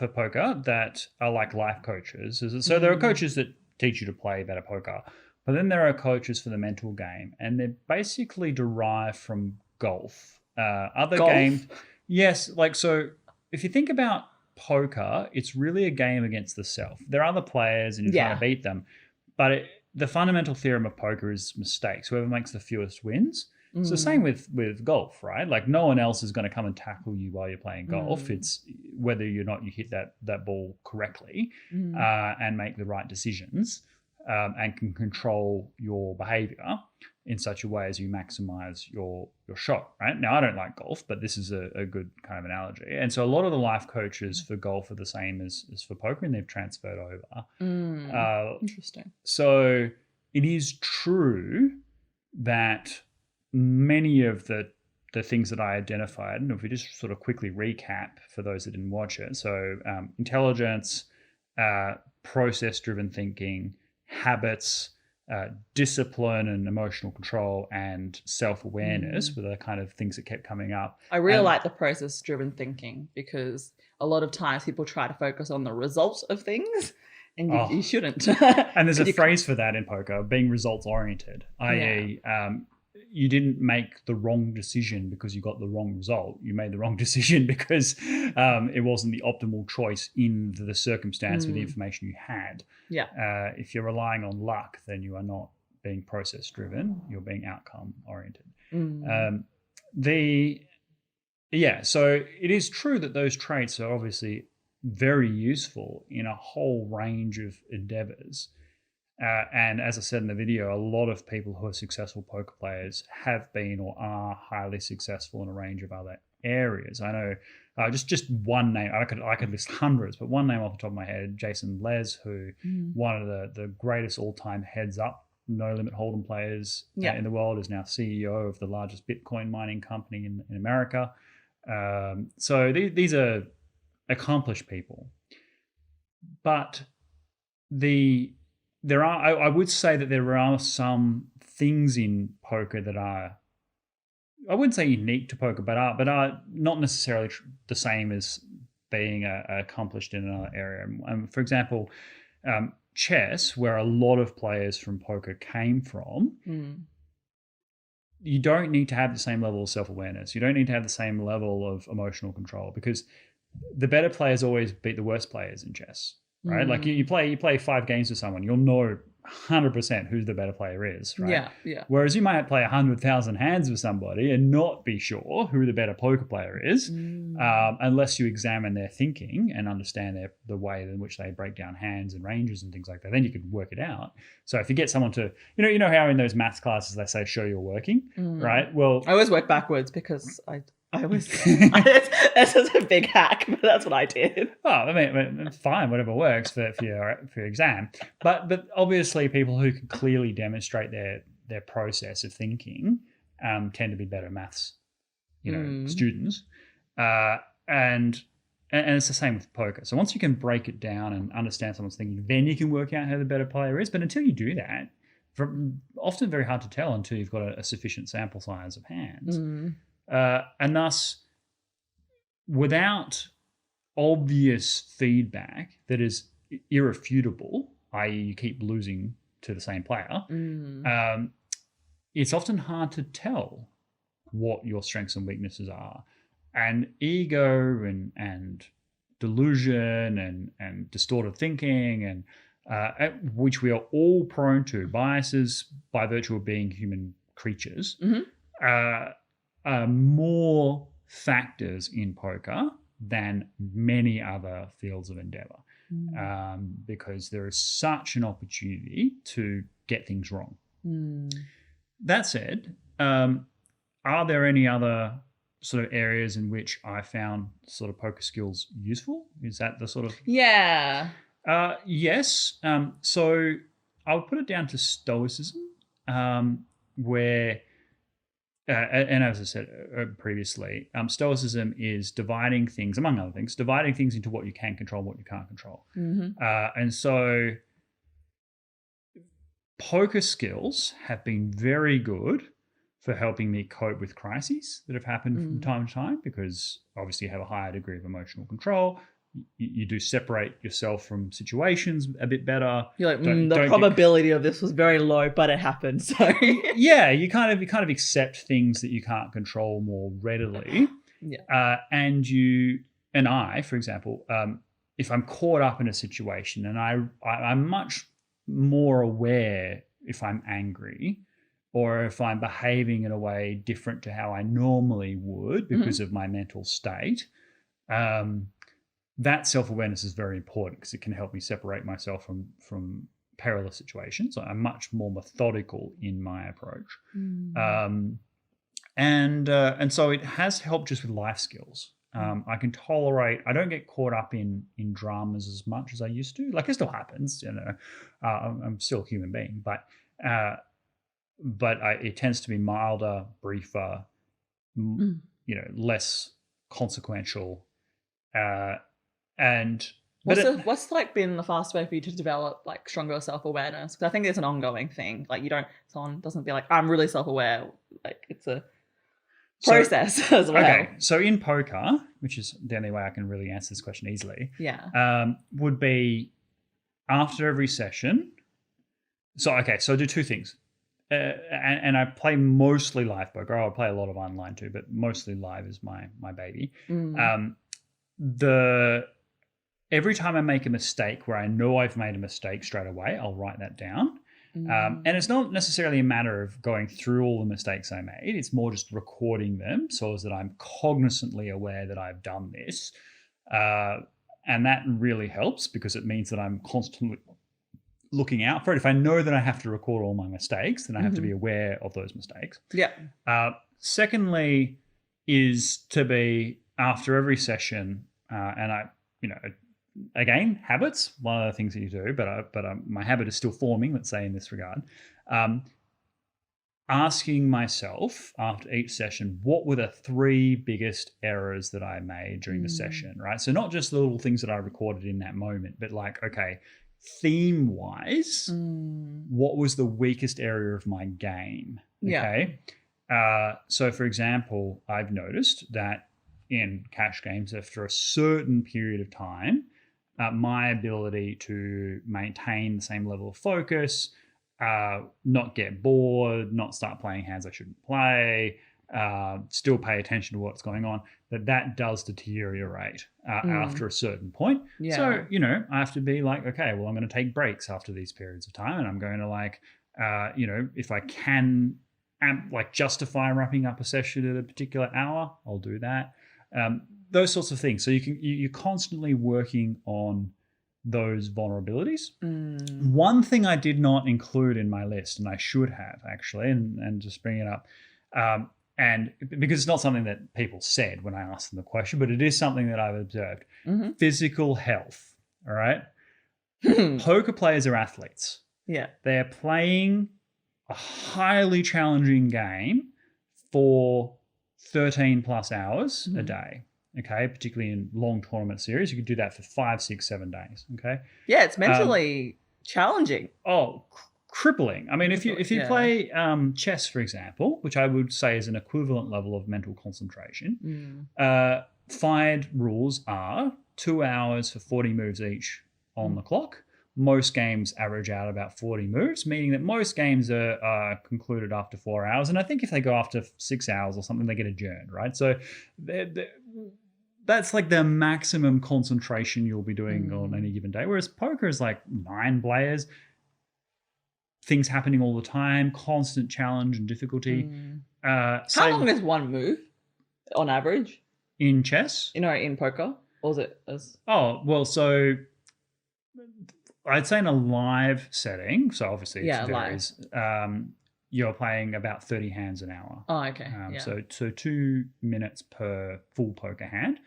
poker that are like life coaches. So there are coaches that teach you to play better poker, but then there are coaches for the mental game, and they're basically derived from golf. Games, yes. So if you think about poker, it's really a game against the self. There are other players, and you're trying to beat them, but the fundamental theorem of poker is mistakes. Whoever makes the fewest wins. So same with golf, right? No one else is going to come and tackle you while you're playing golf. It's whether or not you hit that ball correctly and make the right decisions and can control your behavior in such a way as you maximize your shot, right? Now, I don't like golf, but this is a good kind of analogy. And so a lot of the life coaches for golf are the same as for poker, and they've transferred over. Interesting. So it is true that many of the things that I identified, and if we just sort of quickly recap for those that didn't watch it, so intelligence, process-driven thinking, habits, discipline and emotional control, and self-awareness were the kind of things that kept coming up. I really like the process-driven thinking, because a lot of times people try to focus on the result of things, and you shouldn't. And there's a phrase for that in poker, being results-oriented, i.e. You didn't make the wrong decision because you got the wrong result. You made the wrong decision because it wasn't the optimal choice in the circumstance with the information you had. Yeah. If you're relying on luck, then you are not being process-driven. You're being outcome-oriented. So it is true that those traits are obviously very useful in a whole range of endeavors. And as I said in the video, a lot of people who are successful poker players have been or are highly successful in a range of other areas. I know just one name. I could list hundreds, but one name off the top of my head, Jason Les, who one of the greatest all-time heads-up no limit hold'em players in the world, is now CEO of the largest Bitcoin mining company in America. So these are accomplished people, but I would say that there are some things in poker that are, I wouldn't say unique to poker, but are not necessarily the same as being accomplished in another area. For example, chess, where a lot of players from poker came from, you don't need to have the same level of self-awareness. You don't need to have the same level of emotional control, because the better players always beat the worst players in chess, right? Like you play 5 games with someone, you'll know 100% who the better player is, right? Yeah. Whereas you might play 100,000 hands with somebody and not be sure who the better poker player is, unless you examine their thinking and understand the way in which they break down hands and ranges and things like that. Then you could work it out. So if you get someone to, you know how in those maths classes they say show you're working, right? Well, I always work backwards because I was this is a big hack, but that's what I did. Oh, I mean, fine, whatever works for your exam. But obviously, people who can clearly demonstrate their process of thinking tend to be better maths, students. And it's the same with poker. So once you can break it down and understand someone's thinking, then you can work out who the better player is. But until you do that, often very hard to tell until you've got a sufficient sample size of hands. And thus, without obvious feedback that is irrefutable, i.e. you keep losing to the same player, it's often hard to tell what your strengths and weaknesses are. And ego and delusion and distorted thinking, and which we are all prone to, biases by virtue of being human creatures, are more factors in poker than many other fields of endeavor, because there is such an opportunity to get things wrong. That said, are there any other sort of areas in which I found sort of poker skills useful? Is that the sort of... Yeah. Yes. So I would put it down to stoicism, where... and as I said previously, stoicism is dividing things, among other things, dividing things into what you can control and what you can't control. And so poker skills have been very good for helping me cope with crises that have happened from time to time, because obviously you have a higher degree of emotional control. You do separate yourself from situations a bit better. You're like, the probability of this was very low, but it happened. So yeah, you kind of accept things that you can't control more readily. Yeah. And I, for example, if I'm caught up in a situation, and I'm much more aware if I'm angry or if I'm behaving in a way different to how I normally would because of my mental state. That self-awareness is very important because it can help me separate myself from perilous situations. I'm much more methodical in my approach. And so it has helped just with life skills. I can tolerate, I don't get caught up in dramas as much as I used to. Like, it still happens, I'm still a human being, but it tends to be milder, briefer, less consequential. What's like been the fast way for you to develop like stronger self-awareness? Because I think it's an ongoing thing. Like, someone doesn't be like, I'm really self-aware. Like, it's a process as well. Okay, so in poker, which is the only way I can really answer this question easily, would be after every session. So I do two things. And I play mostly live poker. I play a lot of online too, but mostly live is my baby. Every time I make a mistake where I know I've made a mistake straight away, I'll write that down. And it's not necessarily a matter of going through all the mistakes I made. It's more just recording them so as that I'm cognizantly aware that I've done this. And that really helps because it means that I'm constantly looking out for it. If I know that I have to record all my mistakes, then I have to be aware of those mistakes. Yeah. Secondly is to be after every session, and again, habits, one of the things that you do, but my habit is still forming, let's say, in this regard. Asking myself after each session, what were the 3 biggest errors that I made during the session, right? So not just the little things that I recorded in that moment, but like, okay, theme-wise, what was the weakest area of my game? Okay. So for example, I've noticed that in cash games, after a certain period of time, my ability to maintain the same level of focus, not get bored, not start playing hands I shouldn't play, still pay attention to what's going on, that does deteriorate after a certain point. Yeah. So, I have to be like, okay, well, I'm going to take breaks after these periods of time, and I'm going to like, if I can justify wrapping up a session at a particular hour, I'll do that. Those sorts of things. So you're constantly working on those vulnerabilities. One thing I did not include in my list, and I should have actually, and just bring it up, and because it's not something that people said when I asked them the question, but it is something that I've observed. Physical health. All right. Poker players are athletes. Yeah. They're playing a highly challenging game for 13 plus hours a day. Okay, particularly in long tournament series, you could do that for 5, 6, 7 days. Okay. Yeah, it's mentally challenging. Oh, crippling. I mean, if you play chess, for example, which I would say is an equivalent level of mental concentration, FIDE rules are 2 hours for 40 moves each on the clock. Most games average out about 40 moves, meaning that most games are concluded after 4 hours. And I think if they go after 6 hours or something, they get adjourned, right? So that's like the maximum concentration you'll be doing on any given day. Whereas poker is like 9 players, things happening all the time, constant challenge and difficulty. How long is one move on average? In chess? In poker? Or is it as... Oh, well, so... I'd say in a live setting, so obviously it varies, you're playing about 30 hands an hour. Oh, okay. So 2 minutes per full poker hand.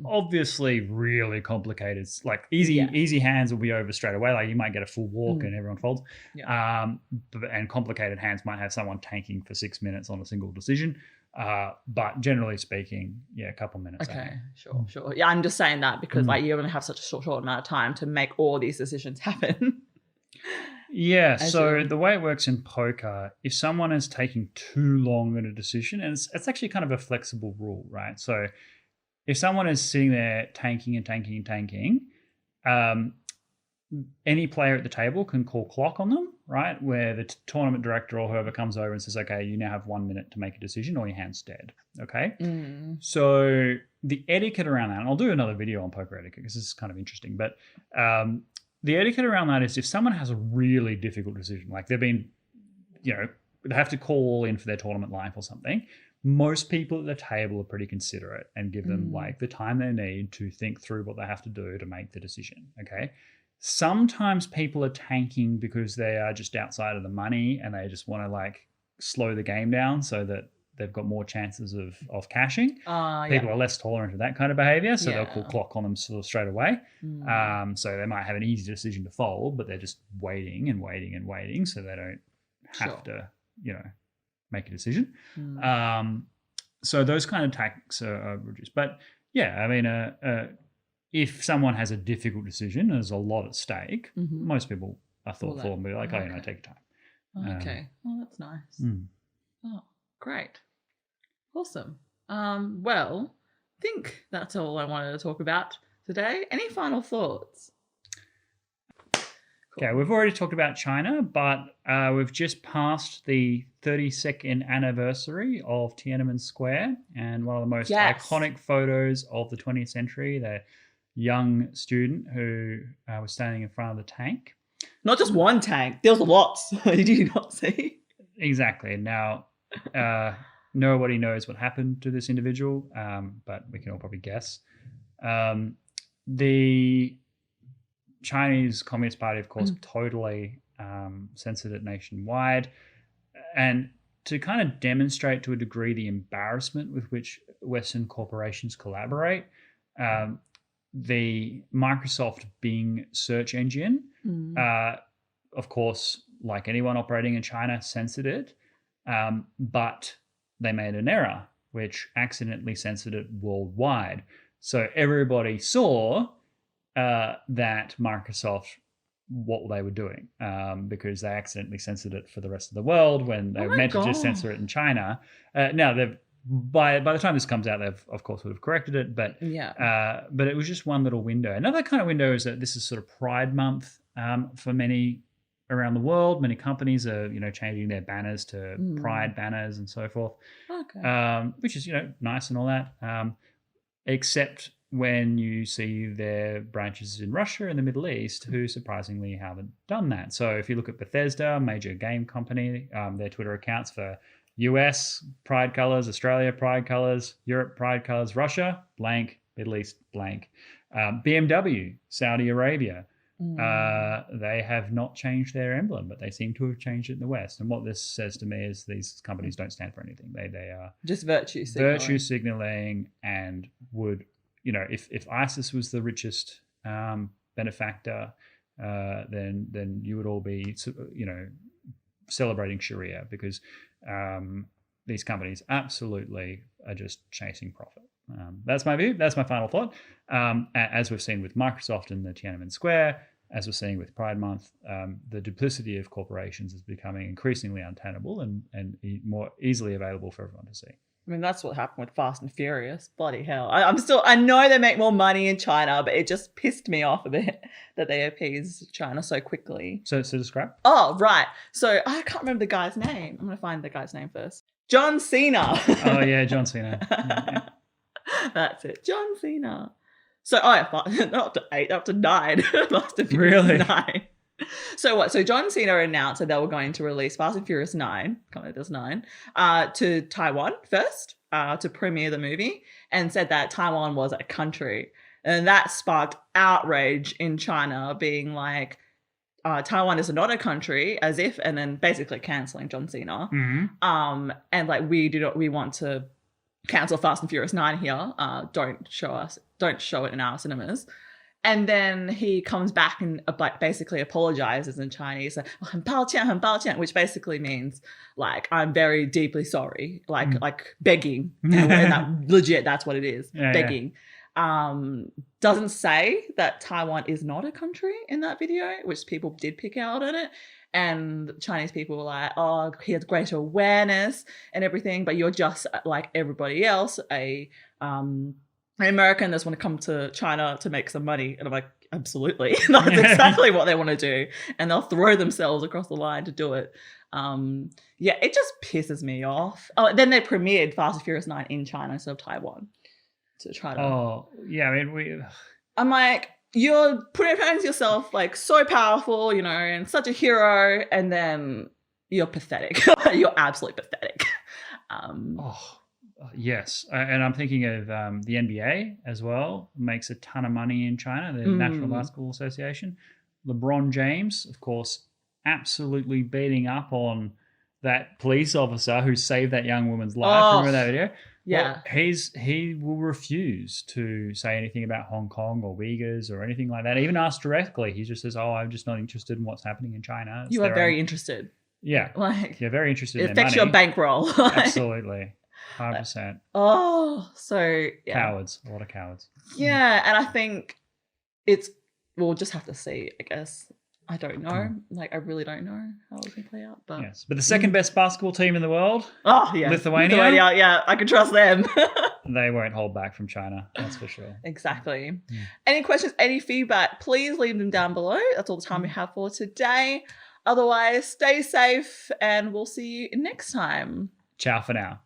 Obviously really complicated. Like easy hands will be over straight away. Like you might get a full walk and everyone folds. And complicated hands might have someone tanking for 6 minutes on a single decision. But generally speaking, a couple minutes. Okay, sure. Yeah, I'm just saying that because like you're going to have such a short amount of time to make all these decisions happen. Yeah, so the way it works in poker, if someone is taking too long in a decision, and it's actually kind of a flexible rule, right? So if someone is sitting there tanking, any player at the table can call clock on them, right? Where the tournament director or whoever comes over and says, okay, you now have 1 minute to make a decision or your hand's dead, okay? So the etiquette around that, and I'll do another video on poker etiquette because this is kind of interesting, but the etiquette around that is if someone has a really difficult decision, like they've been, they have to call all in for their tournament life or something, most people at the table are pretty considerate and give them like the time they need to think through what they have to do to make the decision, okay? Sometimes people are tanking because they are just outside of the money and they just want to like slow the game down so that they've got more chances of cashing. People are less tolerant of that kind of behavior, so they'll call clock on them sort of straight away. So they might have an easy decision to fold, but they're just waiting so they don't have to, make a decision. So those kind of tactics are reduced. But yeah, I mean, if someone has a difficult decision, there's a lot at stake, most people are thoughtful and be like, take your time. Okay. That's nice. Oh, great. Awesome. Well, I think that's all I wanted to talk about today. Any final thoughts? Cool. Okay, we've already talked about China, but we've just passed the 32nd anniversary of Tiananmen Square, and one of the most iconic photos of the 20th century, the young student who was standing in front of the tank. Not just one tank, there was lots. Did you not see? Exactly. Now, nobody knows what happened to this individual, but we can all probably guess. The Chinese Communist Party, of course, totally censored it nationwide. And to kind of demonstrate to a degree the embarrassment with which Western corporations collaborate, the Microsoft Bing search engine, of course, like anyone operating in China, censored it, but they made an error which accidentally censored it worldwide. So everybody saw that Microsoft, what they were doing, because they accidentally censored it for the rest of the world when they were meant to just censor it in China. Now, they've by the time this comes out, they've of course would have corrected it, but but it was just one little window. Another kind of window is that this is sort of Pride Month for many around the world. Many companies are changing their banners to Pride banners and so forth, which is nice and all that, except when you see their branches in Russia and the Middle East, who surprisingly haven't done that. So if you look at Bethesda, major game company, their Twitter accounts for US pride colors, Australia pride colors, Europe pride colors, Russia blank, Middle East blank, BMW, Saudi Arabia, they have not changed their emblem, but they seem to have changed it in the West. And what this says to me is these companies don't stand for anything. They are just virtue signaling, and would, if ISIS was the richest benefactor, then you would all be celebrating Sharia, because these companies absolutely are just chasing profit. That's my view. That's my final thought. As we've seen with Microsoft in the Tiananmen Square, as we're seeing with Pride Month, the duplicity of corporations is becoming increasingly untenable and more easily available for everyone to see. I mean, that's what happened with Fast and Furious. Bloody hell. I know they make more money in China, but it just pissed me off a bit that they appeased China so quickly. So describe. Oh, right. So I can't remember the guy's name. I'm going to find the guy's name first. John Cena. Oh, yeah, John Cena. Yeah. That's it. John Cena. So, not to 8, up to 9. Fast and Furious really? 9. So what? So John Cena announced that they were going to release Fast and Furious 9, there's 9, to Taiwan first, to premiere the movie, and said that Taiwan was a country. And that sparked outrage in China, being like, Taiwan is not a country, as if, and then basically cancelling John Cena. Mm-hmm. And like, we want to cancel Fast and Furious 9 here. Don't show it in our cinemas. And then he comes back and basically apologizes in Chinese, like, 很抱歉, 很抱歉, which basically means like, I'm very deeply sorry, like begging. And that, legit, that's what it is, begging. Yeah. Doesn't say that Taiwan is not a country in that video, which people did pick out on it. And Chinese people were like, oh, he has greater awareness and everything, but you're just like everybody else, an American that's want to come to China to make some money. And I'm like, absolutely. That's exactly what they want to do. And they'll throw themselves across the line to do it. It just pisses me off. Oh, then they premiered Fast and Furious 9 in China instead of Taiwan to try to... Oh, yeah, I mean, I'm like, you're putting yourself like so powerful, and such a hero, and then you're pathetic. You're absolutely pathetic. Yes, and I'm thinking of the NBA as well. Makes a ton of money in China, the National Basketball Association. LeBron James, of course, absolutely beating up on that police officer who saved that young woman's life. Remember that video? Yeah. Well, he will refuse to say anything about Hong Kong or Uyghurs or anything like that. Even asked directly, he just says, I'm just not interested in what's happening in China. You are very interested. Yeah. You're very interested in their money. It affects your bankroll. Absolutely. 100%. Cowards. A lot of cowards. Yeah, and I think we'll just have to see, I guess. I don't know. I really don't know how it's going to play out. But yes, but the second best basketball team in the world, Lithuania, yeah, I can trust them. They won't hold back from China, that's for sure. Exactly. Any questions, any feedback, please leave them down below. That's all the time we have for today. Otherwise, stay safe, and we'll see you next time. Ciao for now.